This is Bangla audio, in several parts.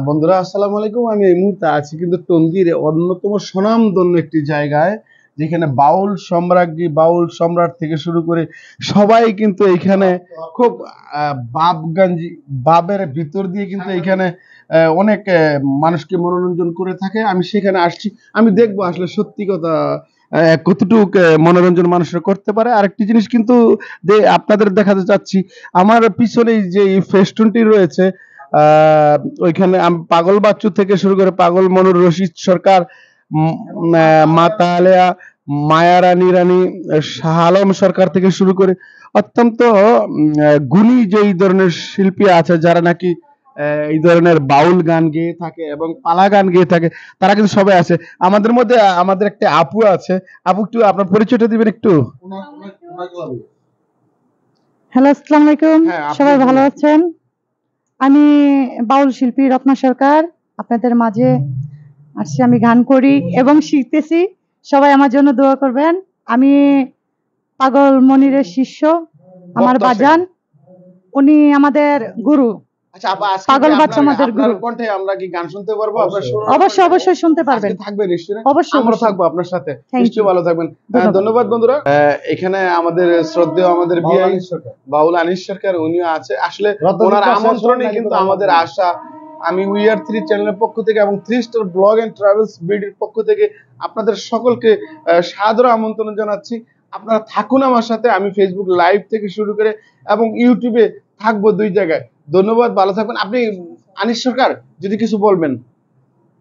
বন্ধুরা আসসালামু আলাইকুম। আমি এই মুহূর্তে আছি কিন্তু টঙ্গীর অন্যতম স্বনামধন্য একটি জায়গায়, যেখানে বাউল সম্রাজ্ঞী বাউল সম্রাট থেকে শুরু করে সবাই কিন্তু এখানে খুব বাবের ভিতর দিয়ে কিন্তু এখানে অনেক মানুষকে মনোরঞ্জন করে থাকে। আমি সেখানে আসছি, আমি দেখবো আসলে সত্যি কথা কতটুক মনোরঞ্জন মানুষরা করতে পারে। আরেকটি জিনিস কিন্তু আপনাদের দেখাতে চাচ্ছি, আমার পিছনেই যে ফেস্টুনটি রয়েছে, ওইখানে পাগল বাচ্চু থেকে শুরু করে পাগল মনুর রশিদ সরকার, মাতা আলেয়া, মায়া রানী রানী, শাহ আলম সরকার থেকে শুরু করে অত্যন্ত গুণী যে এই ধরনের শিল্পী আছে, যারা নাকি এই ধরনের বাউল গান গেয়ে থাকে এবং পালা গান গেয়ে থাকে, তারা কিন্তু সবাই আছে। আমাদের মধ্যে আমাদের একটা আপু আছে। আপু, একটু আপনার পরিচয়টা দিবেন একটু। হ্যালো, আসসালামু আলাইকুম। সবাই ভালো আছেন? আমি বাউল শিল্পী রত্না সরকার, আপনাদের মাঝে আসছি। আমি গান করি এবং শিখতেছি, সবাই আমার জন্য দোয়া করবেন। আমি পাগল মনিরের শিষ্য, আমার বাজান, উনি আমাদের গুরু। আচ্ছা আপা, পাগল বাচ্চা আমাদের গুরু। কণ্ঠে আমরা কি গান শুনতে পারবো? অবশ্যই অবশ্যই শুনতে পারবেন। থাকবে নিশ্চয়ই, অবশ্যই আমরা থাকবো আপনার সাথে। নিশ্চয়ই ভালো থাকবেন। ধন্যবাদ বন্ধুরা। এখানে আমাদের শ্রদ্ধেয় আমাদের বাউল আনিস সরকার, উনিও আছে। আসলে ওনার আমন্ত্রণে কিন্তু আমাদের আশা। আমি উই আর 3 চ্যানেলের পক্ষ থেকে এবং 3 স্টার ব্লগ এন্ড ট্রাভেলস বিডির পক্ষ থেকে আপনাদের সকলকে সাদর আমন্ত্রণ জানাচ্ছি। আপনারা থাকুন আমার সাথে। আমি ফেসবুক লাইভ থেকে শুরু করে এবং ইউটিউবে থাকবো, 2 জায়গায়। ধন্যবাদ, ভালো থাকবেন। আপনি আনিস সরকার যদি কিছু বলবেন।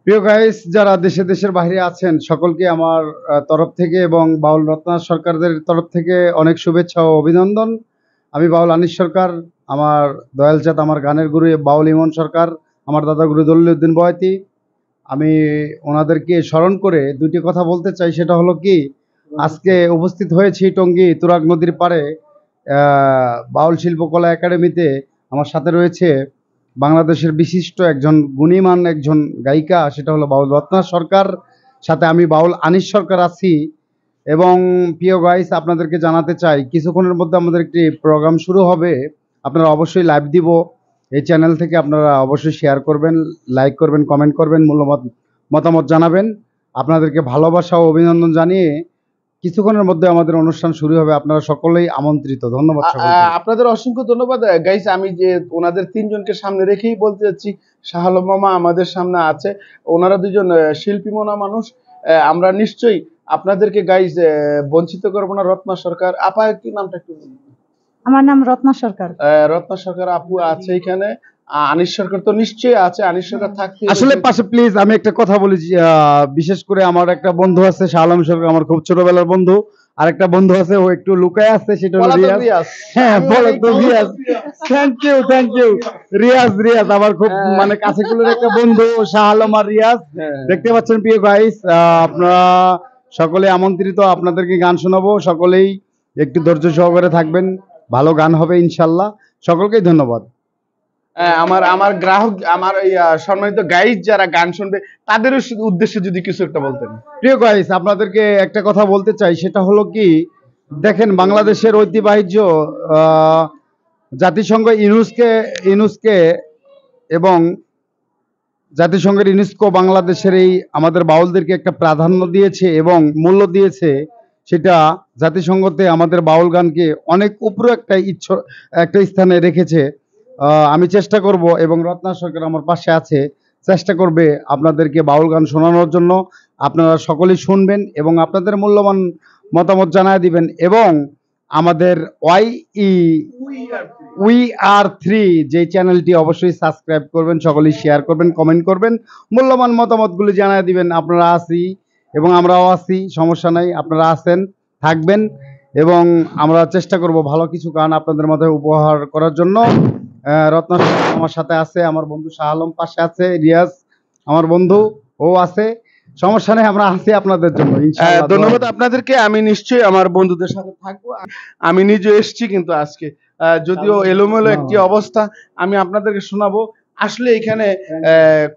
প্রিয় গাইস, যারা দেশে দেশের বাইরে আছেন, সকলকে আমার তরফ থেকে এবং বাউল রত্না সরকারদের তরফ থেকে অনেক শুভেচ্ছা ও অভিনন্দন। আমি বাউল আনিস সরকার, আমার দয়াল চাঁদ, আমার গানের গুরু বাউল ইমন সরকার, আমার দাদা গুরু দলিলউদ্দিন বয়াতি। আমি ওনাদেরকে স্মরণ করে দুইটি কথা বলতে চাই। সেটা হলো কি, আজকে উপস্থিত হয়েছি টঙ্গী তুরাগ নদীর পাড়ে বাউল শিল্পকলা একাডেমিতে। আমার সাথে রয়েছে বাংলাদেশের বিশিষ্ট একজন গুণীমান একজন গায়িকা, সেটা হলো বাউল রত্না সরকার, সাথে আমি বাউল আনিস সরকার আছি। এবং প্রিয় গাইস, আপনাদেরকে জানাতে চাই, কিছুক্ষণের মধ্যে আমাদের একটি প্রোগ্রাম শুরু হবে। আপনারা অবশ্যই লাইভ দিব এই চ্যানেল থেকে। আপনারা অবশ্যই শেয়ার করবেন, লাইক করবেন, কমেন্ট করবেন, মূল্যবান মতামত জানাবেন। আপনাদেরকে ভালোবাসা ও অভিনন্দন জানিয়ে কিছুক্ষণের মধ্যে আমাদের অনুষ্ঠান শুরু হবে। আপনারা সকলেই আমন্ত্রিত। ধন্যবাদ। আপনাদের অসংখ্য ধন্যবাদ গাইস। আমি যে ওনাদের 3 জনকে সামনে রেখেই বলতে যাচ্ছি, শাহ আলম মামা আমাদের সামনে আছে। ওনারা 2 জন শিল্পী মনা মানুষ। আমরা নিশ্চয়ই আপনাদেরকে গাইস বঞ্চিত করব না। রত্না সরকার আপা, কি নামটা একটু? আমার নাম রত্না সরকার। রত্না সরকার আপু আছে এখানে। আনিস সরকার তো নিশ্চয়ই আছে। আনিস সরকার থাকতে আসলে পাশে প্লিজ আমি একটা কথা বলি। বিশেষ করে আমার একটা বন্ধু আছে শাহ আলম সরকার, আমার খুব ছোটবেলার বন্ধু। আরেকটা বন্ধু আছে, ও একটু লুকায় আছে, সেটা হলো রিয়াজ। হ্যাঁ, বলো তো রিয়াজ। থ্যাংক ইউ রিয়াজ আমার খুব মানে কাছেকুলের একটা বন্ধু, শাহ আলম আর রিয়াজ। দেখতে পাচ্ছেন প্রিয় গাইস, আপনারা সকলে আমন্ত্রিত। আপনাদেরকে গান শোনাবো, সকলেই একটু ধৈর্য সহকারে থাকবেন। ভালো গান হবে ইনশাল্লাহ। সকলকেই ধন্যবাদ। আমার গ্রাহক, আমার এই সম্মানিত গাইজ যারা গান শুনবে, তাদের উদ্দেশ্যে যদি কিছু একটা বলতেন। প্রিয় গাইস, আপনাদেরকে একটা কথা বলতে চাই। সেটা হলো কি, দেখেন, বাংলাদেশের ঐতিহ্য জাতিসংঘ ইউনেস্কো এবং জাতিসংঘের ইউনেস্কো বাংলাদেশের এই আমাদের বাউলদেরকে একটা প্রাধান্য দিয়েছে এবং মূল্য দিয়েছে। সেটা জাতিসংঘতে আমাদের বাউল গানকে অনেক উপরে একটা স্থানে রেখেছে। আমি চেষ্টা করব, এবং রত্না সরকার আমার পাশে আছে, চেষ্টা করবে আপনাদেরকে বাউল গান শোনানোর জন্য। আপনারা সকলেই শুনবেন এবং আপনাদের মূল্যবান মতামত জানায় দিবেন। এবং আমাদের উই আর 3 যে চ্যানেলটি অবশ্যই সাবস্ক্রাইব করবেন, সকলেই শেয়ার করবেন, কমেন্ট করবেন, মূল্যবান মতামতগুলি জানায় দিবেন। আপনারা আছি এবং আমরাও আছি, সমস্যা নাই। আপনারা আছেন, থাকবেন, এবং আমরা চেষ্টা করব ভালো কিছু গান আপনাদের মধ্যে উপহার করার জন্য। রত্না আমার সাথে আছে, আমার বন্ধু শাহ আলম পাশে আছে, রিয়াজ আমার বন্ধু, ও আছে। সমস্যা নেই, আমরা আছি আপনাদের জন্য ইনশাআল্লাহ। ধন্যবাদ আপনাদেরকে। আমি নিশ্চয়ই আমার বন্ধুদের সাথে থাকবো। আমি নিজে এসেছি কিন্তু আজকে, যদিও এলোমেলো একটি অবস্থা, আমি আপনাদেরকে শোনাবো। আসলে এখানে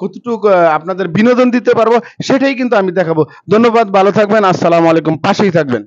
কতটুকু আপনাদের বিনোদন দিতে পারবো সেটাই কিন্তু আমি দেখাবো। ধন্যবাদ, ভালো থাকবেন। আসসালামু আলাইকুম। পাশেই থাকবেন।